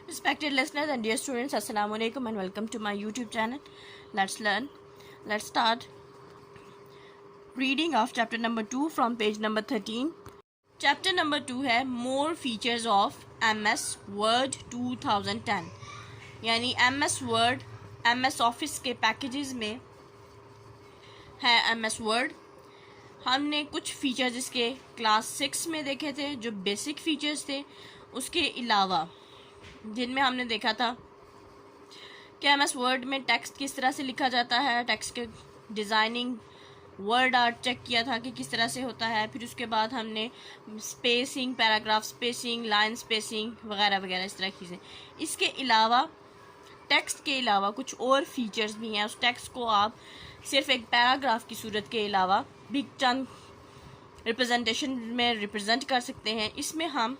Respected listeners and dear students, Assalamu alaikum and welcome to my YouTube channel. Let's learn. Let's start reading of chapter number 2 from page number 13. Chapter number 2 है More Features of MS Word 2010. यानी MS Word, MS Office के packages में है MS Word. हमने कुछ features इसके class 6 में देखे थे जो बेसिक फीचर्स थे. उसके अलावा जिनमें हमने देखा था कि MS वर्ड में टेक्स्ट किस तरह से लिखा जाता है, टेक्स्ट के डिज़ाइनिंग, वर्ड आर्ट चेक किया था कि किस तरह से होता है. फिर उसके बाद हमने spacing, paragraph spacing, line spacing वगैरह वगैरह इस तरह की चीज़ें. इसके अलावा टेक्स्ट के अलावा कुछ और फीचर्स भी हैं. उस टेक्स्ट को आप सिर्फ एक पैराग्राफ की सूरत के अलावा भी चंद रिप्रेजेंटेशन में रिप्रेजेंट कर सकते हैं. इसमें हम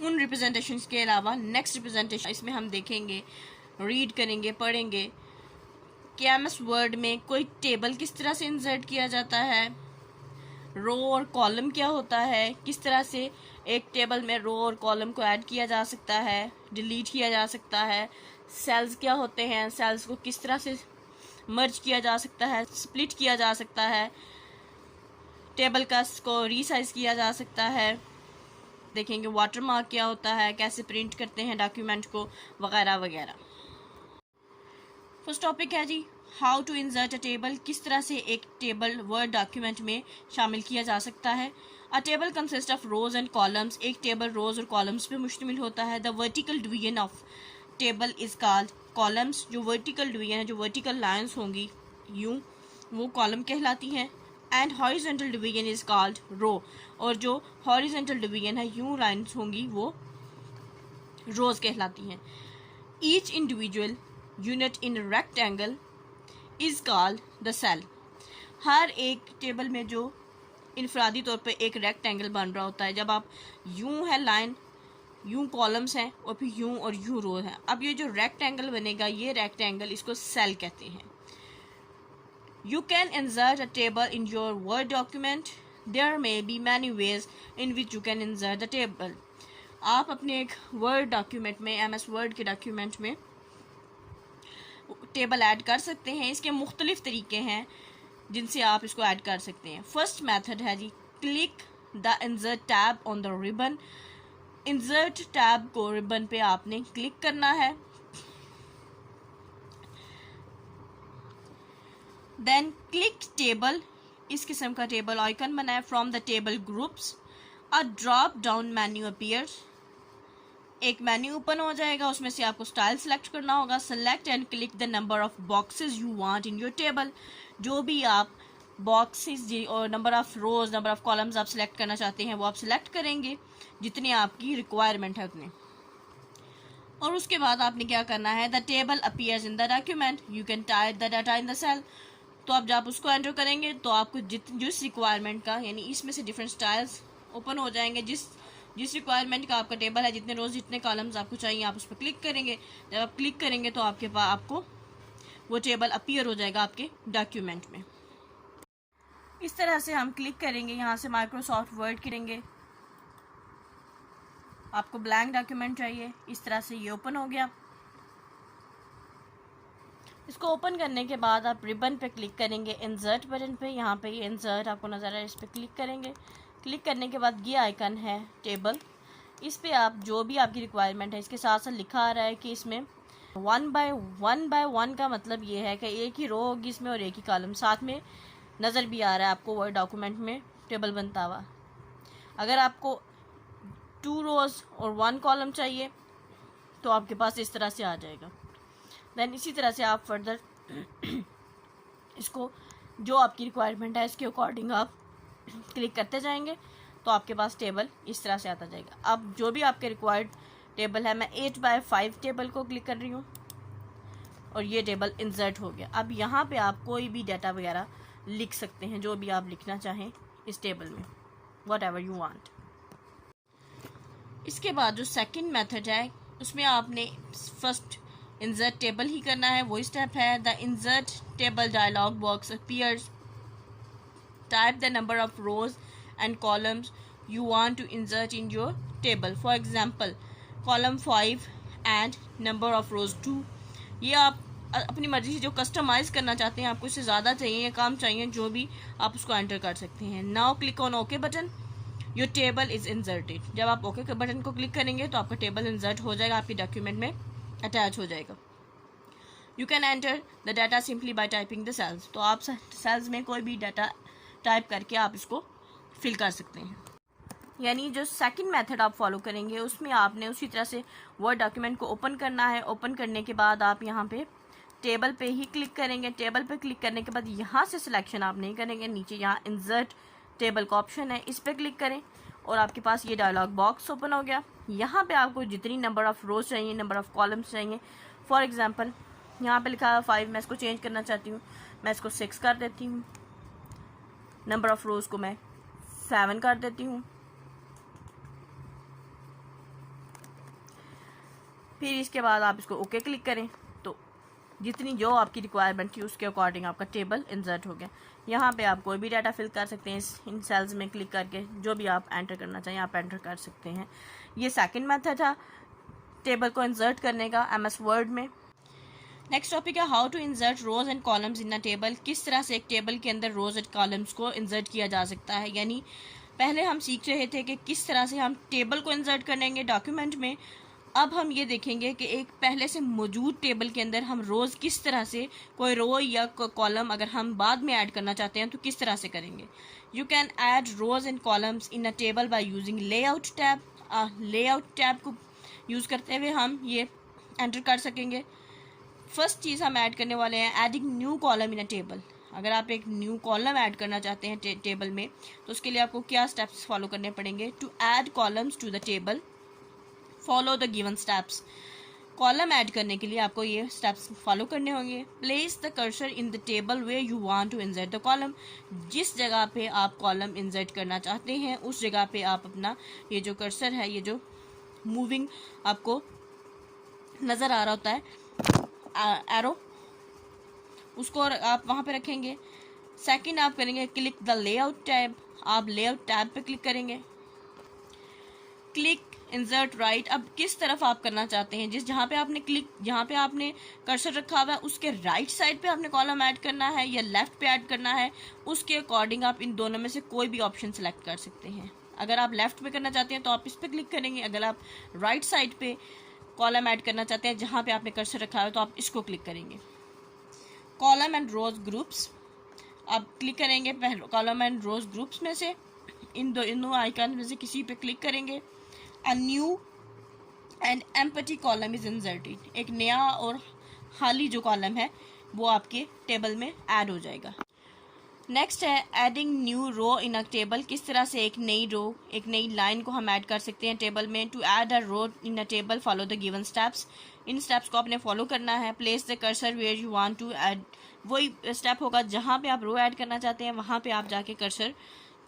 उन रिप्रेजेंटेशंस के अलावा नेक्स्ट रिप्रेजेंटेशन इसमें हम देखेंगे, रीड करेंगे, पढ़ेंगे कि MS वर्ड में कोई टेबल किस तरह से इंसर्ट किया जाता है, रो और कॉलम क्या होता है, किस तरह से एक टेबल में रो और कॉलम को ऐड किया जा सकता है, डिलीट किया जा सकता है, सेल्स क्या होते हैं, सेल्स को किस तरह से मर्ज किया जा सकता है, स्प्लिट किया जा सकता है, टेबल का को रीसाइज किया जा सकता है. देखेंगे वाटरमार्क क्या होता है, कैसे प्रिंट करते हैं डॉक्यूमेंट को वगैरह वगैरह. फर्स्ट टॉपिक है जी how to insert a table. किस तरह से एक टेबल वर्ड डॉक्यूमेंट में शामिल किया जा सकता है. अ table consist of rows and columns. एक टेबल रोज और कॉलम्स पे मुश्तमिल होता है. The vertical division of table is called columns. जो वर्टिकल डिवीजन है, जो वर्टिकल लाइन्स होंगी यूं, वो कॉलम कहलाती हैं. And horizontal division is called row. और जो हॉरिजॉन्टल डिवीजन है, यूं लाइन्स होंगी, वो रोज कहलाती हैं. Each individual unit in rectangle is called the cell. हर एक टेबल में जो इनफरादी तौर पे एक रेक्टेंगल बन रहा होता है, जब आप यूं है लाइन, यूं कॉलम्स हैं और फिर यूं और यूं रो हैं. अब ये जो रेक्टेंगल बनेगा, ये रेक्टेंगल, इसको सेल कहते हैं. You can insert a table in your Word document. There may be many ways in which you can insert the table. आप अपने एक Word document में, MS Word के document में टेबल ऐड कर सकते हैं. इसके मुख्तलिफ तरीके हैं जिनसे आप इसको ऐड कर सकते हैं. फर्स्ट मेथड है जी click the insert tab on the ribbon. Insert tab को रिबन पे आपने क्लिक करना है. Then click table. इस किस्म का टेबल आइकन बना है. From the table groups a drop down menu appears. एक मेन्यू ओपन हो जाएगा, उसमें से आपको स्टाइल सेलेक्ट करना होगा. Select and click the number of boxes you want in your table. जो भी आप बॉक्सेस और number of rose, number of columns आप सिलेक्ट करना चाहते हैं, वो आप सिलेक्ट करेंगे जितनी आपकी रिक्वायरमेंट है उतने. और उसके बाद आपने क्या करना है, the table appears in the document. You can type the data in the cell. तो आप जब उसको एंटर करेंगे तो आपको जिस रिक्वायरमेंट का, यानी इसमें से डिफरेंट स्टाइल्स ओपन हो जाएंगे. जिस रिक्वायरमेंट का आपका टेबल है, जितने रोज, जितने कॉलम्स आपको चाहिए, आप उस पर क्लिक करेंगे. जब आप क्लिक करेंगे तो आपके पास आपको वो टेबल अपीयर हो जाएगा आपके डॉक्यूमेंट में. इस तरह से हम क्लिक करेंगे, यहाँ से माइक्रोसॉफ्ट वर्ड करेंगे. आपको ब्लैंक डॉक्यूमेंट चाहिए. इस तरह से ये ओपन हो गया. इसको ओपन करने के बाद आप रिबन पे क्लिक करेंगे, इंसर्ट बटन पे. यहाँ पे ये इंसर्ट आपको नज़र आ रहा है, इस पर क्लिक करेंगे. क्लिक करने के बाद ये आइकन है टेबल. इस पे आप जो भी आपकी रिक्वायरमेंट है, इसके साथ साथ लिखा आ रहा है कि इसमें 1 बाय 1 का मतलब ये है कि एक ही रो होगी इसमें और एक ही कॉलम. साथ में नज़र भी आ रहा है आपको वर्ड डॉक्यूमेंट में टेबल बनता हुआ. अगर आपको 2 रोज और 1 कॉलम चाहिए तो आपके पास इस तरह से आ जाएगा. देन इसी तरह से आप फर्दर इसको जो आपकी रिक्वायरमेंट है इसके अकॉर्डिंग आप क्लिक करते जाएंगे तो आपके पास टेबल इस तरह से आता जाएगा. अब जो भी आपके रिक्वायर्ड टेबल है, मैं 8 बाय 5 टेबल को क्लिक कर रही हूँ और ये टेबल इंसर्ट हो गया. अब यहाँ पे आप कोई भी डाटा वगैरह लिख सकते हैं, जो भी आप लिखना चाहें इस टेबल में, वट एवर यू वांट. इसके बाद जो सेकंड मेथड है, उसमें आपने फर्स्ट इंसर्ट टेबल ही करना है. वही स्टेप है. The insert table dialog box appears. Type the number of rows and columns you want to insert in your table. For example, column 5 and number of rows 2। ये आप अपनी मर्जी से जो कस्टमाइज़ करना चाहते हैं, आपको इससे ज़्यादा चाहिए या काम चाहिए, जो भी आप उसको एंटर कर सकते हैं। Now click on okay button, your table is inserted. जब आप ओके बटन को क्लिक करेंगे तो आपका टेबल इंसर्ट हो जाएगा, आपकी डॉक्यूमेंट में अटैच हो जाएगा। You can enter the data simply by typing the cells. तो आप सेल्स में कोई भी डाटा टाइप करके आप इसको फिल कर सकते हैं। यानी जो सेकंड मेथड आप फॉलो करेंगे उसमें आपने उसी तरह से वर्ड डॉक्यूमेंट को ओपन करना है। ओपन करने के बाद आप यहाँ पे टेबल पे ही क्लिक करेंगे। टेबल पे क्लिक करने के बाद यहाँ से सिलेक्शन आप नहीं करेंगे, नीचे यहाँ इंसर्ट टेबल का ऑप्शन है, इस पर क्लिक करें और आपके पास ये डायलॉग बॉक्स ओपन हो गया। यहाँ पे आपको जितनी नंबर ऑफ रोज चाहिए, नंबर ऑफ कॉलम्स चाहिए, फॉर एग्जांपल यहाँ पे लिखा है 5, मैं इसको चेंज करना चाहती हूँ, मैं इसको 6 कर देती हूँ। नंबर ऑफ रोज को मैं 7 कर देती हूँ। फिर इसके बाद आप इसको ओके क्लिक करें तो जितनी जो आपकी रिक्वायरमेंट थी उसके अकॉर्डिंग आपका टेबल इंसर्ट हो गया। यहाँ पे आप कोई भी डाटा फिल कर सकते हैं, इन सेल्स में क्लिक करके जो भी आप एंटर करना चाहिए आप एंटर कर सकते हैं। ये सेकंड मेथड था टेबल को इंसर्ट करने का MS वर्ड में। नेक्स्ट टॉपिक है how to insert rows and columns in a table. किस तरह से एक टेबल के अंदर रोज एंड कॉलम्स को इंसर्ट किया जा सकता है। यानी पहले हम सीख रहे थे कि किस तरह से हम टेबल को इंसर्ट करेंगे डॉक्यूमेंट में। अब हम ये देखेंगे कि एक पहले से मौजूद टेबल के अंदर हम रोज़ किस तरह से कोई रो या कॉलम अगर हम बाद में ऐड करना चाहते हैं तो किस तरह से करेंगे। You can add rows and columns in a table by using layout tab. Layout tab को यूज़ करते हुए हम ये एंटर कर सकेंगे। फर्स्ट चीज़ हम ऐड करने वाले हैं adding new column in a table. अगर आप एक न्यू कॉलम ऐड करना चाहते हैं टेबल में तो उसके लिए आपको क्या स्टेप्स फॉलो करने पड़ेंगे। To add columns to the table follow the given steps. Column add करने के लिए आपको ये स्टेप्स फॉलो करने होंगे। Place the cursor in the table where you want to insert the column. जिस जगह पे आप कॉलम इंसर्ट करना चाहते हैं उस जगह पे आप अपना ये जो कर्सर है, ये जो मूविंग आपको नज़र आ रहा होता है एरो, उसको आप वहाँ पे रखेंगे। सेकंड आप करेंगे क्लिक द लेआउट टैब। आप लेआउट टैब पे क्लिक करेंगे। Click insert right. अब किस तरफ आप करना चाहते हैं, जहाँ पे आपने कर्सर रखा हुआ है उसके राइट साइड पे आपने कॉलम ऐड करना है या लेफ्ट पे ऐड करना है, उसके अकॉर्डिंग आप इन दोनों में से कोई भी ऑप्शन सेलेक्ट कर सकते हैं। अगर आप लेफ्ट पे करना चाहते हैं तो आप इस पे क्लिक करेंगे। अगर आप राइट साइड पे कॉलम ऐड करना चाहते हैं जहाँ पे आपने कर्सर रखा है तो आप इसको क्लिक करेंगे। कॉलम एंड रोज ग्रुप्स आप क्लिक करेंगे। पहले कॉलम एंड रोज ग्रुप्स में से इन दोनों आइकन में से किसी पे क्लिक करेंगे। A new and empty column is inserted। एक नया और खाली जो कॉलम है वो आपके टेबल में ऐड हो जाएगा। नेक्स्ट है adding new row in a table. किस तरह से एक नई रो, एक नई लाइन को हम ऐड कर सकते हैं टेबल में। To add a row in a table follow the given steps. इन स्टेप्स को आपने फॉलो करना है। Place the cursor where you want to add. वही स्टेप होगा जहाँ पे आप रो ऐड करना चाहते हैं वहाँ पे आप जाके कर्सर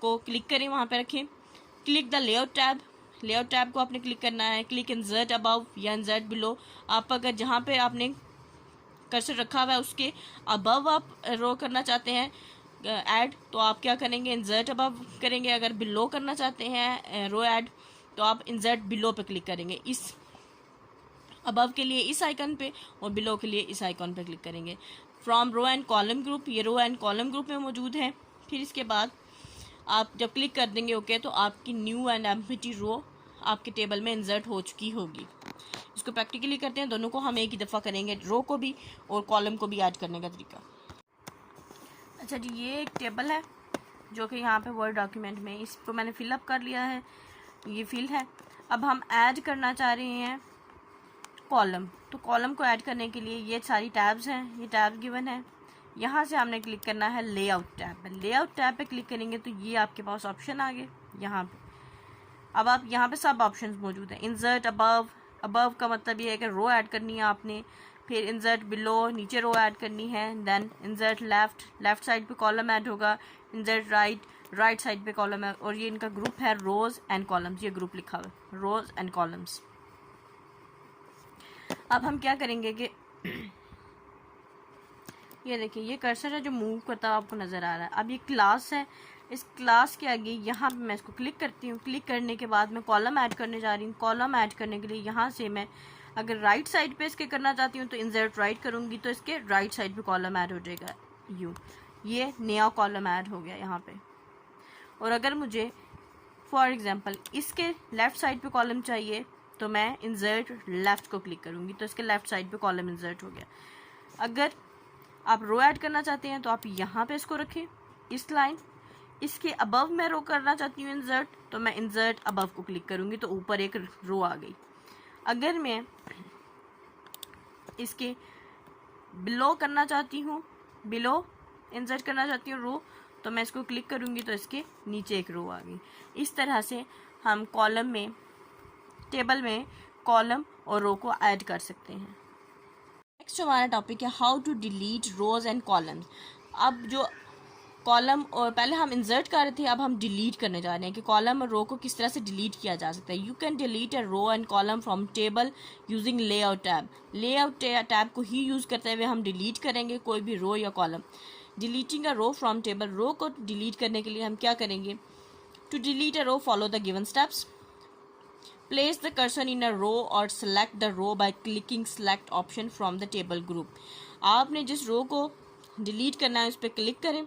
को क्लिक करें, वहाँ पे रखें। Click the layout tab. Layout tab को आपने क्लिक करना है। क्लिक इंसर्ट अबव या इंसर्ट बिलो। आप अगर जहाँ पे आपने कर्सर रखा हुआ है उसके अबव आप रो करना चाहते हैं ऐड तो आप क्या करेंगे, इंसर्ट अबव करेंगे। अगर बिलो करना चाहते हैं रो ऐड तो आप इंसर्ट बिलो पे क्लिक करेंगे। इस अबव के लिए इस आइकन पे और बिलो के लिए इस आइकन पे क्लिक करेंगे। From row and column group, ये रो एंड कॉलम ग्रुप में मौजूद है। फिर इसके बाद आप जब क्लिक कर देंगे ओके तो आपकी न्यू एंड एम्प्टी रो आपके टेबल में इंसर्ट हो चुकी होगी। इसको प्रैक्टिकली करते हैं, दोनों को हम एक ही दफ़ा करेंगे, रो को भी और कॉलम को भी ऐड करने का तरीका। अच्छा जी, ये एक टेबल है जो कि यहाँ पे वर्ड डॉक्यूमेंट में इसको मैंने फिलअप कर लिया है, ये फिल है। अब हम ऐड करना चाह रहे हैं कॉलम, तो कॉलम को ऐड करने के लिए ये सारी टैब्स हैं, ये टैब गिवन है। यहाँ से हमने क्लिक करना है लेआउट टैब पे। लेआउट टैब पे क्लिक करेंगे तो ये आपके पास ऑप्शन आ गए यहाँ पे। अब आप यहाँ पे सब ऑप्शंस मौजूद हैं। इंसर्ट अबव, अबव का मतलब ये है कि रो ऐड करनी है आपने। फिर इंसर्ट बिलो, नीचे रो ऐड करनी है। Then insert left, left side पे कॉलम ऐड होगा। इंसर्ट राइट, राइट साइड पे कॉलम है। और ये इनका ग्रुप है रोज एंड कॉलम्स, ये ग्रुप लिखा हुआ है रोज एंड कॉलम्स। अब हम क्या करेंगे कि ये देखिए ये कर्सर है जो मूव करता हुआ आपको नज़र आ रहा है। अब ये क्लास है, इस क्लास के आगे यहाँ पे मैं इसको क्लिक करती हूँ। क्लिक करने के बाद मैं कॉलम ऐड करने जा रही हूँ। कॉलम ऐड करने के लिए यहाँ से मैं अगर राइट साइड पे इसके करना चाहती हूँ तो इंसर्ट राइट करूँगी तो इसके राइट साइड पे कॉलम ऐड हो जाएगा। ये नया कॉलम ऐड हो गया यहाँ पे। और अगर मुझे फॉर एग्जांपल इसके लेफ़्ट साइड पे कॉलम चाहिए तो मैं इंसर्ट लेफ़्ट को क्लिक करूँगी तो इसके लेफ़्ट साइड पे कॉलम इंसर्ट हो गया। अगर आप रो ऐड करना चाहते हैं तो आप यहाँ पे इसको रखें, इस लाइन इसके अबव मैं रो करना चाहती हूँ इंसर्ट, तो मैं इंसर्ट अबव को क्लिक करूँगी तो ऊपर एक रो आ गई। अगर मैं इसके बिलो करना चाहती हूँ, बिलो इंसर्ट करना चाहती हूँ रो, तो मैं इसको क्लिक करूँगी तो इसके नीचे एक रो आ गई। इस तरह से हम कॉलम में, टेबल में कॉलम और रो को ऐड कर सकते हैं। नेक्स्ट हमारा टॉपिक है how to delete rows and columns. अब जो कॉलम और पहले हम इंसर्ट कर रहे थे, अब हम डिलीट करने जा रहे हैं कि कॉलम और रो को किस तरह से डिलीट किया जा सकता है। You can delete a row and column from table using layout tab. Layout tab को ही यूज़ करते हुए हम डिलीट करेंगे कोई भी रो या column. Deleting a row from table, row को डिलीट करने के लिए हम क्या करेंगे? To delete a row follow the given steps. Place the cursor in a row or select the row by clicking select option from the table group. आपने जिस रो को डिलीट करना है उस पर क्लिक करें,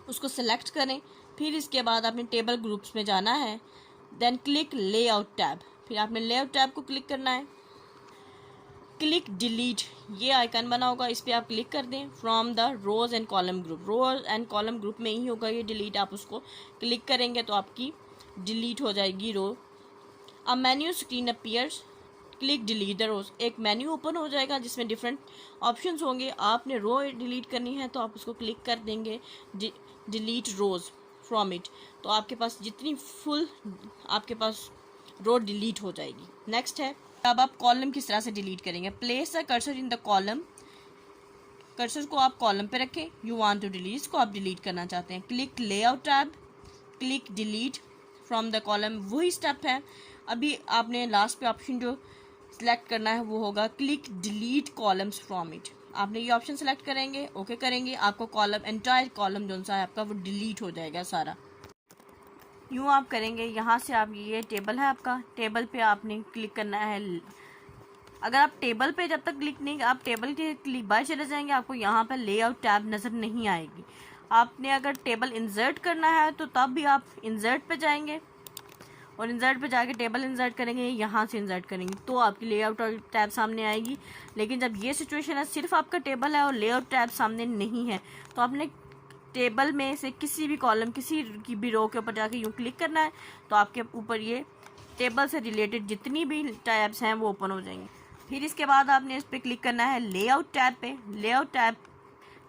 उसको सेलेक्ट करें, फिर इसके बाद आपने टेबल ग्रुप्स में जाना है, देन क्लिक लेआउट टैब, फिर आपने लेआउट टैब को क्लिक करना है। क्लिक डिलीट, ये आइकन बना होगा, इस पर आप क्लिक कर दें from the rows and column group. Rows and column group में ही होगा ये डिलीट, आप उसको क्लिक करेंगे तो आपकी डिलीट हो जाएगी row. A menu screen appears, click delete the rows, एक मेन्यू ओपन हो जाएगा जिसमें डिफरेंट ऑप्शंस होंगे। आपने रो डिलीट करनी है तो आप उसको क्लिक कर देंगे डिलीट रोज फ्रॉम इट, तो आपके पास जितनी फुल आपके पास रो डिलीट हो जाएगी। नेक्स्ट है अब आप कॉलम किस तरह से डिलीट करेंगे। Place the cursor in the column, cursor को आप कॉलम पे रखें। यू वांट टू डिलीट, को आप डिलीट करना चाहते हैं। Click layout tab, click delete from the column, वही स्टेप है। अभी आपने लास्ट पे ऑप्शन जो सिलेक्ट करना है वो होगा click delete columns from it. आपने ये ऑप्शन सेलेक्ट करेंगे, ओके करेंगे, आपको कॉलम एंटायर कॉलम जो सा है आपका वो डिलीट हो जाएगा सारा। यूँ आप करेंगे, यहाँ से आप ये टेबल है आपका, टेबल पे आपने क्लिक करना है। अगर आप टेबल पे जब तक क्लिक नहीं, आप टेबल के क्लिक बाय चले जाएंगे, आपको यहाँ पर लेआउट टैब नज़र नहीं आएगी। आपने अगर टेबल इंसर्ट करना है तो तब भी आप इंसर्ट पे जाएंगे और इंसर्ट पे जाके टेबल इंसर्ट करेंगे, यहाँ से इंसर्ट करेंगे तो आपकी लेआउट टैब सामने आएगी। लेकिन जब ये सिचुएशन है सिर्फ आपका टेबल है और लेआउट टैब सामने नहीं है, तो आपने टेबल में से किसी भी कॉलम, किसी की भी रो के ऊपर जाके यूँ क्लिक करना है तो आपके ऊपर ये टेबल से रिलेटेड जितनी भी टैब्स हैं वो ओपन हो जाएंगे। फिर इसके बाद आपने इस पर क्लिक करना है लेआउट टैब पे। लेआउट टैब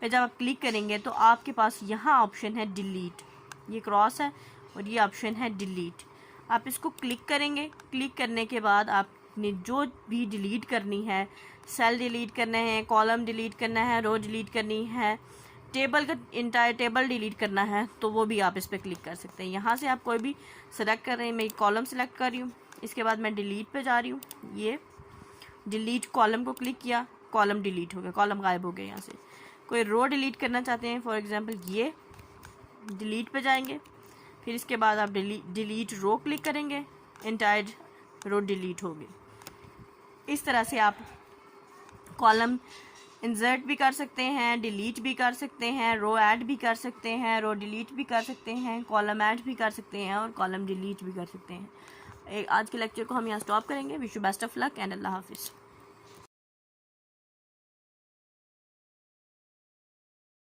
पे जब आप क्लिक करेंगे तो आपके पास यहाँ ऑप्शन है डिलीट, ये क्रॉस है और ये ऑप्शन है डिलीट। आप इसको क्लिक करेंगे। क्लिक करने के बाद आपने जो भी डिलीट करनी है, सेल डिलीट करने हैं, कॉलम डिलीट करना है, रो डिलीट करनी है, टेबल का इंटायर टेबल डिलीट करना है, तो वो भी आप इस पर क्लिक कर सकते हैं। यहाँ से आप कोई भी सेलेक्ट कर रहे हैं, मैं कॉलम सेलेक्ट कर रही हूँ, इसके बाद मैं डिलीट पे जा रही हूँ। ये डिलीट कॉलम को क्लिक किया, कॉलम डिलीट हो गया, कॉलम गायब हो गया। यहाँ से कोई रो डिलीट करना चाहते हैं, फॉर एग्जांपल ये डिलीट पे जाएंगे, फिर इसके बाद आप डिलीट रो क्लिक करेंगे, एंटायर रो डिलीट होगी। इस तरह से आप कॉलम इंसर्ट भी कर सकते हैं, डिलीट भी कर सकते हैं, रो ऐड भी कर सकते हैं, रो डिलीट भी कर सकते हैं, कॉलम ऐड भी कर सकते हैं और कॉलम डिलीट भी कर सकते हैं। आज के लेक्चर को हम यहाँ स्टॉप करेंगे। Wish you best of luck and अल्लाह हाफिज़।